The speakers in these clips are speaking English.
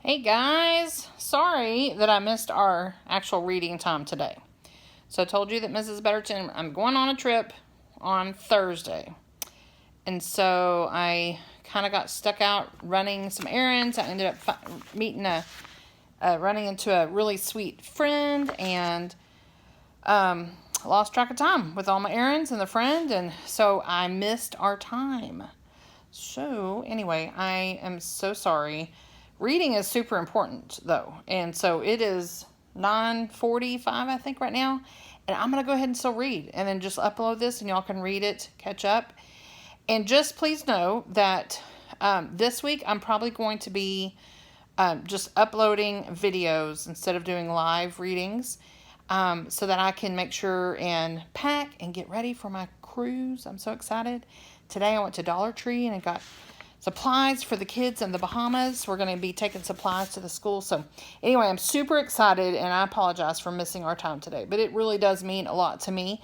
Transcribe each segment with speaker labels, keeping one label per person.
Speaker 1: Hey guys, sorry that I missed our actual reading time today. So I told you that Mrs. Betterton, I'm going on a trip on Thursday. And so I kind of got stuck out running some errands. I ended up running into a really sweet friend and lost track of time with all my errands and the friend. And so I missed our time. So anyway, I am so sorry. Reading is super important though. And so it is 9:45 I think right now. And I'm going to go ahead and still read and then just upload this and y'all can read it, catch up. And just please know that this week I'm probably going to be just uploading videos instead of doing live readings so that I can make sure and pack and get ready for my cruise. I'm so excited. Today I went to Dollar Tree and I got supplies for the kids in the Bahamas. We're going to be taking supplies to the school. So anyway, I'm super excited and I apologize for missing our time today. But it really does mean a lot to me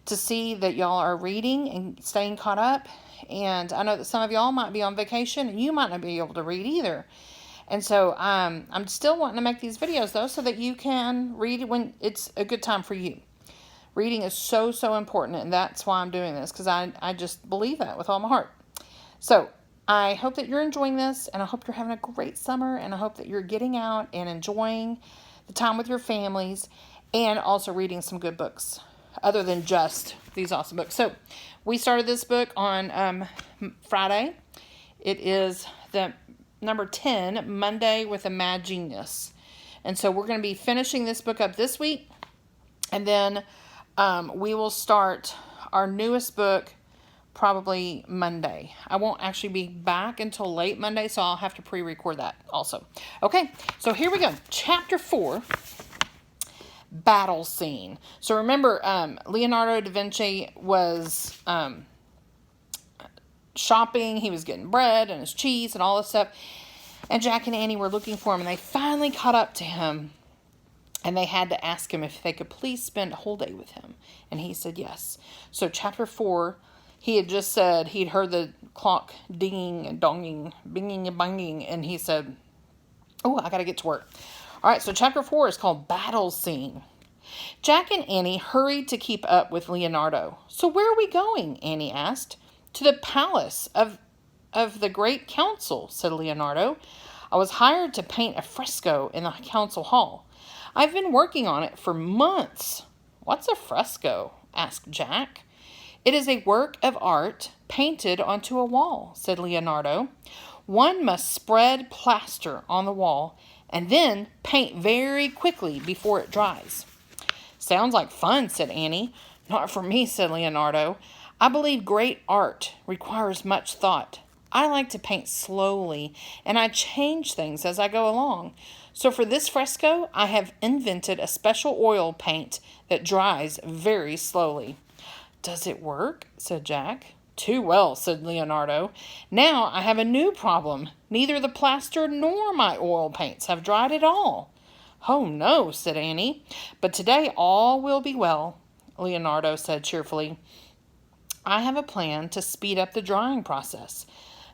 Speaker 1: to see that y'all are reading and staying caught up. And I know that some of y'all might be on vacation and you might not be able to read either. And so I'm still wanting to make these videos though so that you can read when it's a good time for you. Reading is so, so important, and that's why I'm doing this, because I just believe that with all my heart. So I hope that you're enjoying this, and I hope you're having a great summer, and I hope that you're getting out and enjoying the time with your families, and also reading some good books, other than just these awesome books. So we started this book on Friday. It is the number 10, Monday with a Mad Genius. And so we're going to be finishing this book up this week, and then we will start our newest book probably Monday. I won't actually be back until late Monday, so I'll have to pre-record that also. Okay, so here we go. Chapter 4, Battle Scene. So remember, Leonardo da Vinci was shopping. He was getting bread and his cheese and all this stuff. And Jack and Annie were looking for him, and they finally caught up to him. And they had to ask him if they could please spend a whole day with him. And he said yes. So chapter 4, he had just said he'd heard the clock dinging and donging, binging and banging. And he said, oh, I got to get to work. All right, so chapter 4 is called Battle Scene. Jack and Annie hurried to keep up with Leonardo. So where are we going? Annie asked. To the palace of the great council, said Leonardo. I was hired to paint a fresco in the council hall. I've been working on it for months. What's a fresco? Asked Jack. It is a work of art painted onto a wall, said Leonardo. One must spread plaster on the wall and then paint very quickly before it dries. Sounds like fun, said Annie. Not for me, said Leonardo. I believe great art requires much thought. I like to paint slowly, and I change things as I go along. So for this fresco, I have invented a special oil paint that dries very slowly. Does it work? Said Jack. Too well, said Leonardo. Now I have a new problem. Neither the plaster nor my oil paints have dried at all. Oh no, said Annie. But today all will be well, Leonardo said cheerfully. I have a plan to speed up the drying process.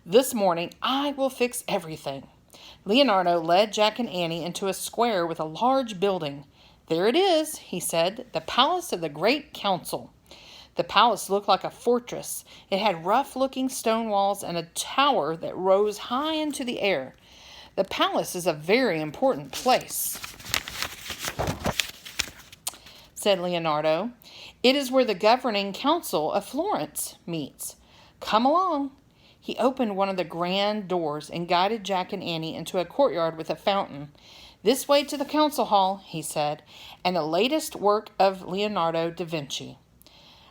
Speaker 1: This morning I will fix everything. Leonardo led Jack and Annie into a square with a large building. There it is, he said, the palace of the great council. The palace looked like a fortress. It had rough-looking stone walls and a tower that rose high into the air. The palace is a very important place, said Leonardo. It is where the governing council of Florence meets. Come along. He opened one of the grand doors and guided Jack and Annie into a courtyard with a fountain. This way to the council hall, he said, and the latest work of Leonardo da Vinci.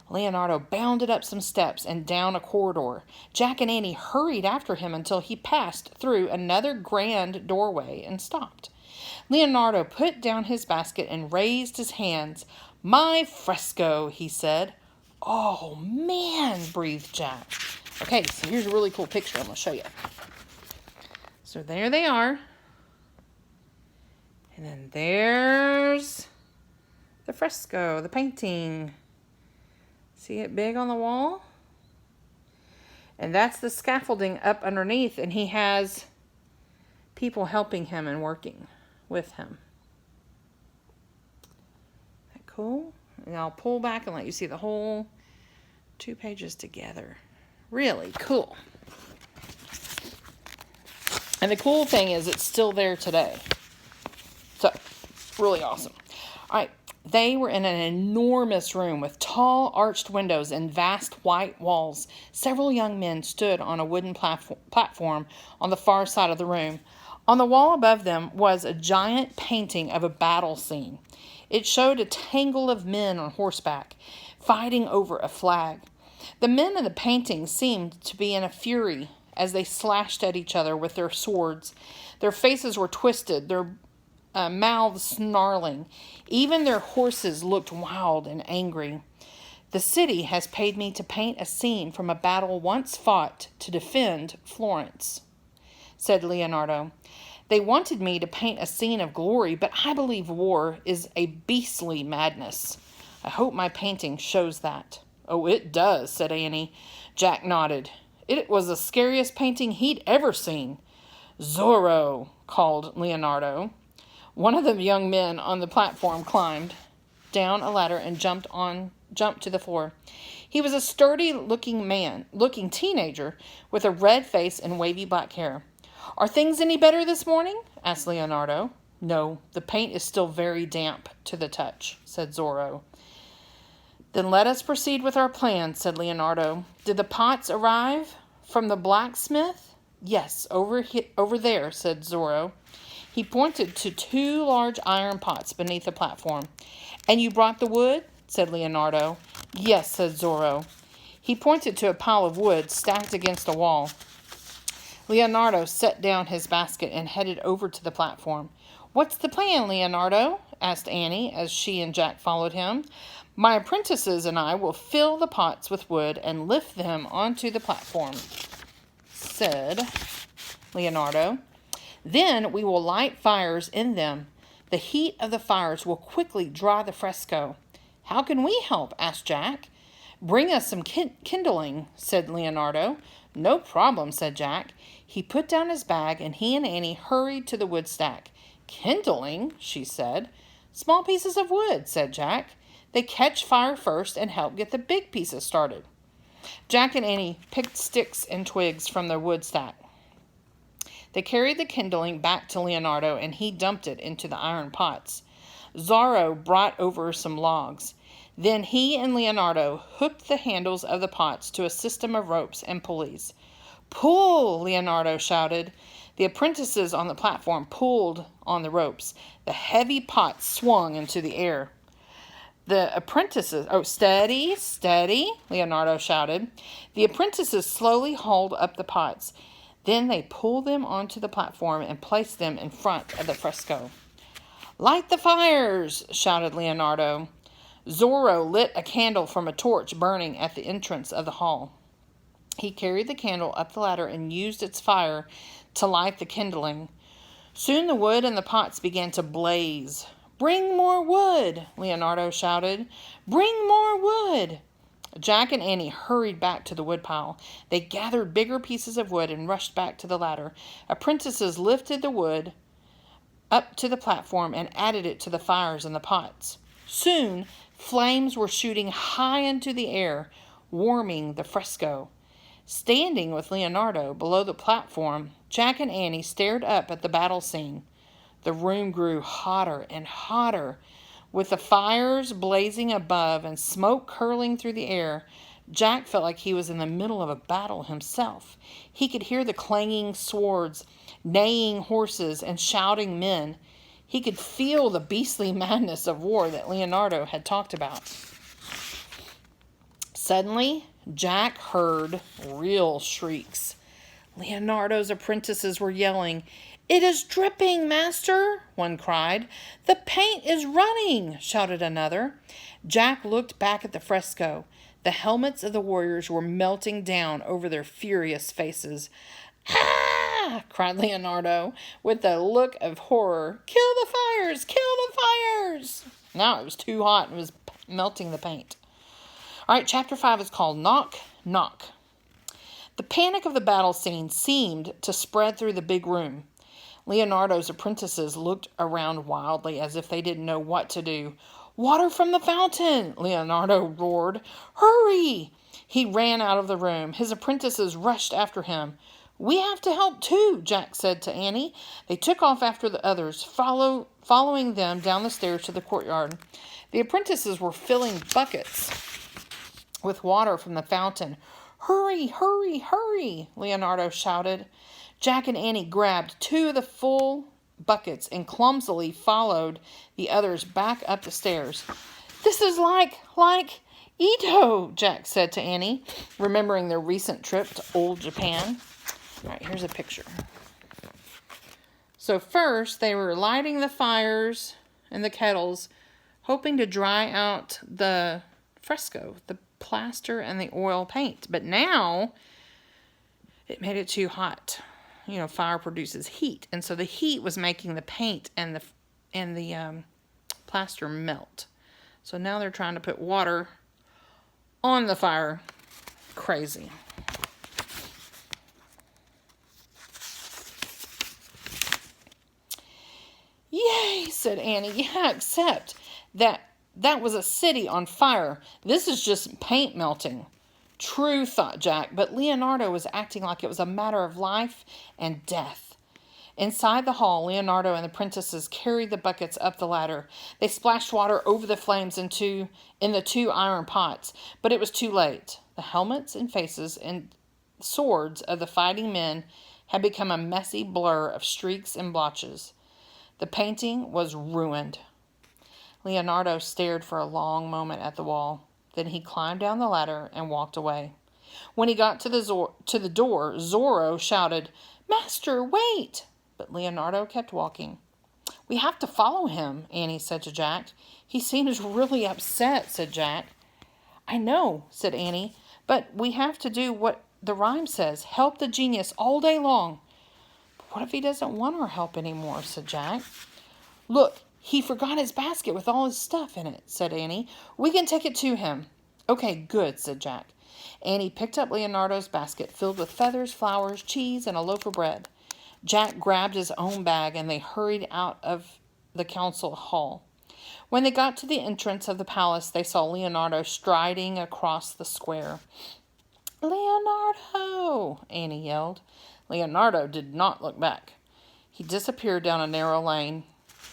Speaker 1: Leonardo bounded up some steps and down a corridor. Jack and Annie hurried after him until he passed through another grand doorway and stopped. Leonardo put down his basket and raised his hands. My fresco, he said. Oh, man, breathed Jack. Okay, so here's a really cool picture I'm going to show you. So there they are. And then there's the fresco, the painting. See it big on the wall? And that's the scaffolding up underneath. And he has people helping him and working with him. Isn't that cool? And I'll pull back and let you see the whole 2 pages together. Really cool. And the cool thing is it's still there today. So, really awesome. All right. They were in an enormous room with tall arched windows and vast white walls. Several young men stood on a wooden platform on the far side of the room. On the wall above them was a giant painting of a battle scene. It showed a tangle of men on horseback, fighting over a flag. The men in the painting seemed to be in a fury as they slashed at each other with their swords. Their faces were twisted, their mouths snarling. Even their horses looked wild and angry. The city has paid me to paint a scene from a battle once fought to defend Florence, said Leonardo. They wanted me to paint a scene of glory, but I believe war is a beastly madness. I hope my painting shows that. Oh, it does, said Annie. Jack nodded. It was the scariest painting he'd ever seen. Zorro, called Leonardo. One of the young men on the platform climbed down a ladder and jumped to the floor. He was a sturdy-looking teenager with a red face and wavy black hair. Are things any better this morning? Asked Leonardo. No, the paint is still very damp to the touch, said Zorro. Then let us proceed with our plan, said Leonardo. Did the pots arrive from the blacksmith? Yes, over there, said Zorro. He pointed to 2 large iron pots beneath the platform. And you brought the wood? Said Leonardo. Yes, said Zorro. He pointed to a pile of wood stacked against a wall. Leonardo set down his basket and headed over to the platform. What's the plan, Leonardo? Asked Annie as she and Jack followed him. My apprentices and I will fill the pots with wood and lift them onto the platform, said Leonardo. Then we will light fires in them. The heat of the fires will quickly dry the fresco. How can we help? Asked Jack. Bring us some kindling, said Leonardo. No problem, said Jack. He put down his bag and he and Annie hurried to the wood stack. Kindling, she said. Small pieces of wood, said Jack. They catch fire first and help get the big pieces started. Jack and Annie picked sticks and twigs from the wood stack. They carried the kindling back to Leonardo, and he dumped it into the iron pots. Zorro brought over some logs. Then he and Leonardo hooked the handles of the pots to a system of ropes and pulleys. Pull, Leonardo shouted. The apprentices on the platform pulled on the ropes. The heavy pots swung into the air. The apprentices, steady, steady, Leonardo shouted. The apprentices slowly hauled up the pots. Then they pulled them onto the platform and placed them in front of the fresco. Light the fires, shouted Leonardo. Zorro lit a candle from a torch burning at the entrance of the hall. He carried the candle up the ladder and used its fire to light the kindling. Soon the wood in the pots began to blaze. Bring more wood, Leonardo shouted. Bring more wood. Jack and Annie hurried back to the woodpile. They gathered bigger pieces of wood and rushed back to the ladder. Apprentices lifted the wood up to the platform and added it to the fires in the pots. Soon, flames were shooting high into the air, warming the fresco. Standing with Leonardo below the platform, Jack and Annie stared up at the battle scene. The room grew hotter and hotter. With the fires blazing above and smoke curling through the air, Jack felt like he was in the middle of a battle himself. He could hear the clanging swords, neighing horses, and shouting men. He could feel the beastly madness of war that Leonardo had talked about. Suddenly, Jack heard real shrieks. Leonardo's apprentices were yelling, "It is dripping, master," one cried. "The paint is running," shouted another. Jack looked back at the fresco. The helmets of the warriors were melting down over their furious faces. "Ah!" cried Leonardo with a look of horror. "Kill the fires! Kill the fires!" Now it was too hot and was melting the paint. All right, chapter 5 is called Knock, Knock. The panic of the battle scene seemed to spread through the big room. Leonardo's apprentices looked around wildly as if they didn't know what to do. "Water from the fountain!" Leonardo roared. "Hurry!" He ran out of the room. His apprentices rushed after him. "We have to help too," Jack said to Annie. They took off after the others, following them down the stairs to the courtyard. The apprentices were filling buckets with water from the fountain. "Hurry, hurry, hurry!" Leonardo shouted. Jack and Annie grabbed 2 of the full buckets and clumsily followed the others back up the stairs. "This is like Ito," Jack said to Annie, remembering their recent trip to old Japan. All right, here's a picture. So first, they were lighting the fires and the kettles, hoping to dry out the fresco, the plaster and the oil paint. But now, it made it too hot. You know, fire produces heat. And so the heat was making the paint and the plaster melt. So now they're trying to put water on the fire. Crazy. "Yay," said Annie. "Yeah, except that was a city on fire. This is just paint melting." "True," thought Jack, but Leonardo was acting like it was a matter of life and death. Inside the hall, Leonardo and the princesses carried the buckets up the ladder. They splashed water over the flames in the 2 iron pots, but it was too late. The helmets and faces and swords of the fighting men had become a messy blur of streaks and blotches. The painting was ruined. Leonardo stared for a long moment at the wall. Then he climbed down the ladder and walked away. When he got to the door, Zorro shouted, "Master, wait!" But Leonardo kept walking. "We have to follow him," Annie said to Jack. "He seems really upset," said Jack. "I know," said Annie, "but we have to do what the rhyme says, help the genius all day long." "But what if he doesn't want our help anymore?" said Jack. "Look, he forgot his basket with all his stuff in it," said Annie. "We can take it to him." "Okay, good," said Jack. Annie picked up Leonardo's basket filled with feathers, flowers, cheese, and a loaf of bread. Jack grabbed his own bag and they hurried out of the council hall. When they got to the entrance of the palace, they saw Leonardo striding across the square. "Leonardo!" Annie yelled. Leonardo did not look back. He disappeared down a narrow lane.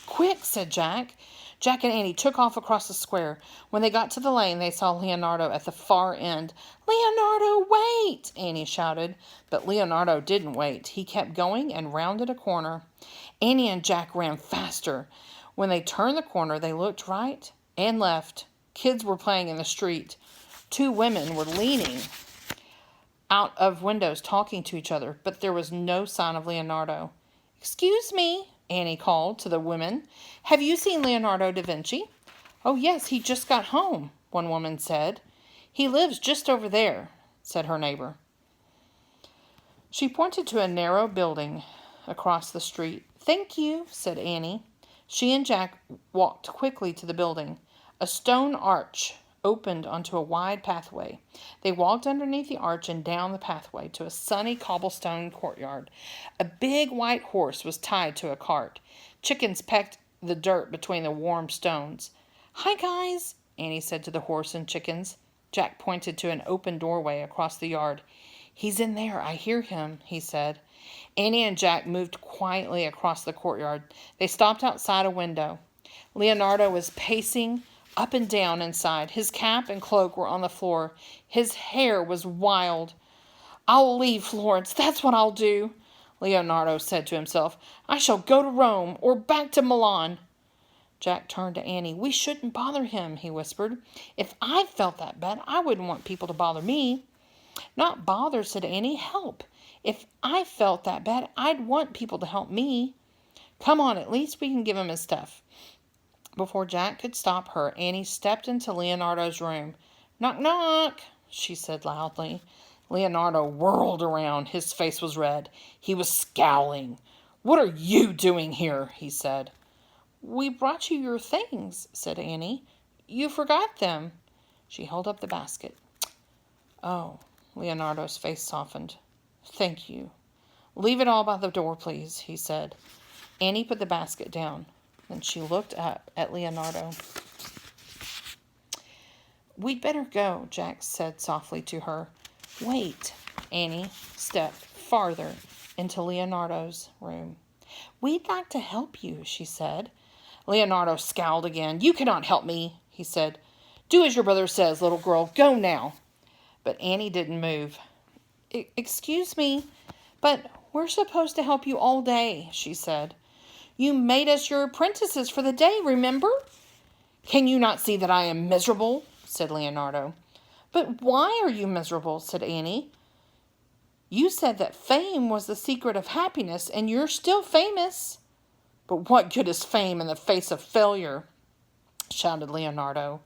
Speaker 1: "Quick," said Jack. Jack and Annie took off across the square. When they got to the lane, they saw Leonardo at the far end. "Leonardo, wait!" Annie shouted. But Leonardo didn't wait. He kept going and rounded a corner. Annie and Jack ran faster. When they turned the corner, they looked right and left. Kids were playing in the street. 2 women were leaning out of windows talking to each other, but there was no sign of Leonardo. "Excuse me," Annie called to the women. "Have you seen Leonardo da Vinci?" "Oh, yes, he just got home," one woman said. "He lives just over there," said her neighbor. She pointed to a narrow building across the street. "Thank you," said Annie. She and Jack walked quickly to the building. A stone arch opened onto a wide pathway. They walked underneath the arch and down the pathway to a sunny cobblestone courtyard. A big white horse was tied to a cart. Chickens pecked the dirt between the warm stones. "Hi, guys," Annie said to the horse and chickens. Jack pointed to an open doorway across the yard. "He's in there. I hear him," he said. Annie and Jack moved quietly across the courtyard. They stopped outside a window. Leonardo was pacing up and down inside. His cap and cloak were on the floor. His hair was wild. "I'll leave Florence, that's what I'll do," Leonardo said to himself. "I shall go to Rome or back to Milan." Jack turned to Annie. "We shouldn't bother him," he whispered. "If I felt that bad, I wouldn't want people to bother me." "Not bother," said Annie. "Help. If I felt that bad, I'd want people to help me." "Come on, at least we can give him his stuff." Before Jack could stop her, Annie stepped into Leonardo's room. "Knock, knock," she said loudly. Leonardo whirled around. His face was red. He was scowling. "What are you doing here?" he said. "We brought you your things," said Annie. "You forgot them." She held up the basket. "Oh," Leonardo's face softened. "Thank you." Leave it all by the door, please, he said. Annie put the basket down. Then she looked up at Leonardo. We'd better go, Jack said softly to her. Wait. Annie stepped farther into Leonardo's room. We'd like to help you, she said. Leonardo scowled again. You cannot help me, he said. Do as your brother says, little girl. Go now. But Annie didn't move. Excuse me, but we're supposed to help you all day, she said. You made us your apprentices for the day, remember? Can you not see that I am miserable? Said Leonardo. But why are you miserable? Said Annie. You said that fame was the secret of happiness, and you're still famous. But what good is fame in the face of failure? Shouted Leonardo.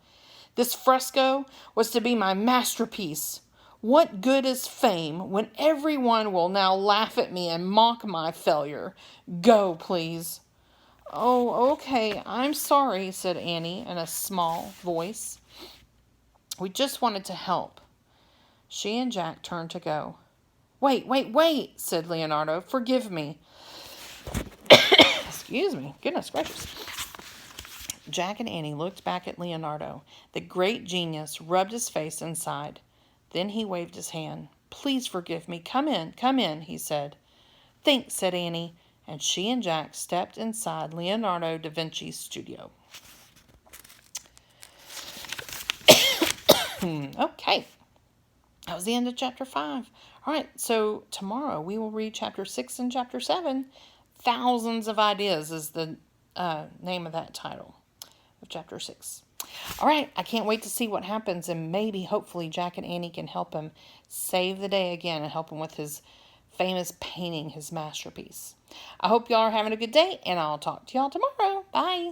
Speaker 1: This fresco was to be my masterpiece. What good is fame when everyone will now laugh at me and mock my failure? Go, please. Oh, okay, I'm sorry, said Annie in a small voice. We just wanted to help. She and Jack turned to go. Wait, said Leonardo. Forgive me. Excuse me. Goodness gracious. Jack and Annie looked back at Leonardo. The great genius rubbed his face and sighed. Then he waved his hand. Please forgive me. Come in, he said. Thanks, said Annie, and she and Jack stepped inside Leonardo da Vinci's studio. Okay. That was the end of chapter 5. All right, so tomorrow we will read chapter 6 and chapter 7. Thousands of Ideas is the name of that title of chapter 6. All right, I can't wait to see what happens, and maybe, hopefully, Jack and Annie can help him save the day again and help him with his famous painting, his masterpiece. I hope y'all are having a good day, and I'll talk to y'all tomorrow. Bye.